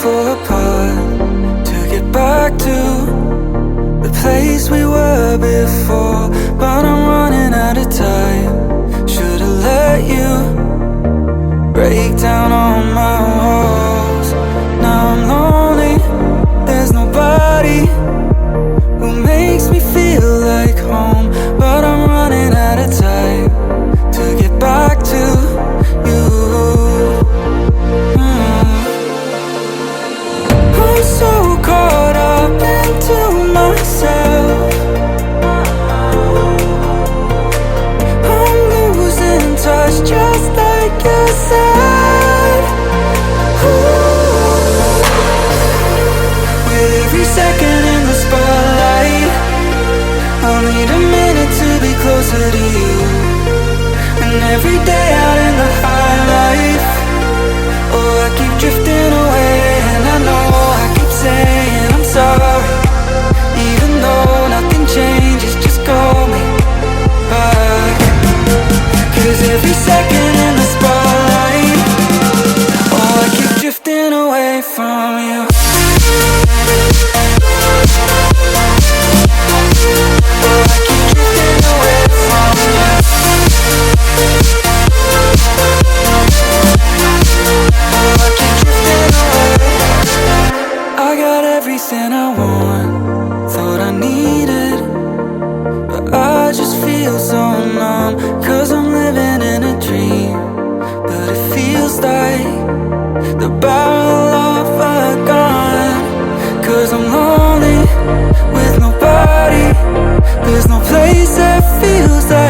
for a part to get back to the place we were before, but I'm running out of time. Should've let you break down all my walls. Now I'm lonely, there's nobody who makes me feel like home, but I'm running out of time to get back to you. I'm so caught up into myself, I'm losing touch just like you said. Ooh. With every second in the spotlight, I'll need a minute to be closer to you. And every day out in the high life, oh, I keep drifting away. And I know I keep saying I'm sorry, even though nothing changes, just call me back. 'Cause every second in the spotlight, oh, I keep drifting away from you. Oh, I keep drifting away from you. Oh, I keep drifting away. I got everything I want, thought I needed, but I just feel so numb. 'Cause I'm living in a dream, but it feels like the barrel of a gun. 'Cause I'm lonely with nobody, there's no place that feels like